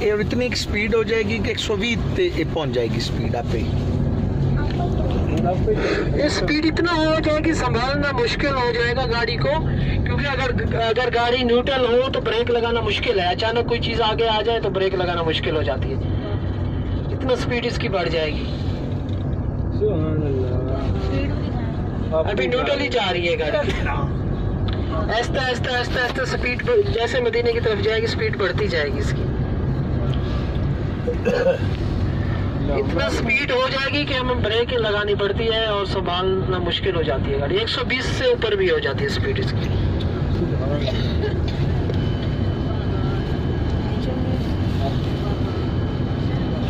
और इतनी स्पीड हो जाएगी कि 120 पे पहुंच जाएगी स्पीड आप पे। ये स्पीड इतना हो जाए कि संभालना मुश्किल हो जाएगा गाड़ी को, क्योंकि अगर गाड़ी न्यूट्रल हो तो ब्रेक लगाना मुश्किल है। अचानक कोई चीज आगे आ जाए तो ब्रेक लगाना मुश्किल हो जाती है, इतना स्पीड इसकी बढ़ जाएगी। अभी न्यूट्रल ही जा रही है गाड़ी, आहिस्ता आहिस्ता आहिस्ता आहिस्ता स्पीड जैसे मदीने की तरफ जाएगी स्पीड बढ़ती जाएगी इसकी। इतना स्पीड हो जाएगी कि हमें ब्रेक लगानी पड़ती है और संभालना मुश्किल हो जाती है गाड़ी। 120 से ऊपर भी हो जाती है स्पीड इसकी।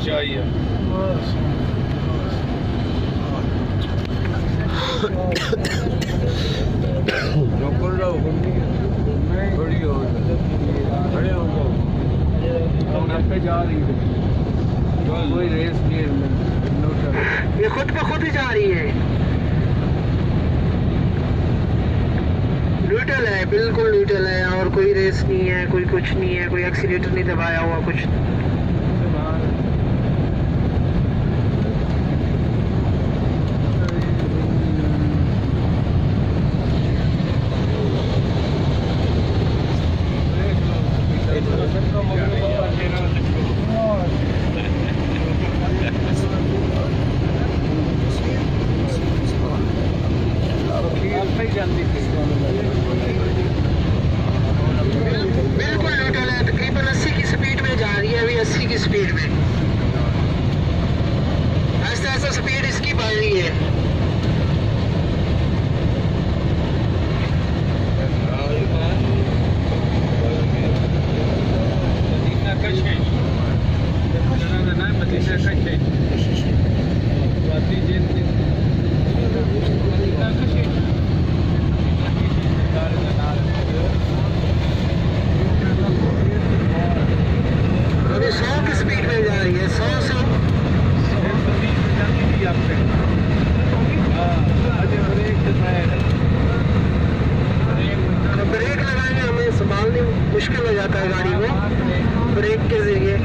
जा रही है कोई रेस नहीं, ये खुद ब खुद ही जा रही है, न्यूट्रल है, बिल्कुल न्यूट्रल है और कोई रेस नहीं है, कोई कुछ नहीं है, कोई एक्सीलेटर नहीं दबाया हुआ कुछ। बिल्कुल न्यूट्रल है, तकरीबन 80 की स्पीड में जा रही है अभी, 80 की स्पीड में। ऐसा ऐसा स्पीड इसकी बढ़ रही है। अभी 100 की स्पीड में जा रही है, 100 से। ब्रेक लगाएंगे हमें संभालने मुश्किल हो जाता है गाड़ी को ब्रेक के जरिए।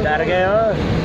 डर गए हो?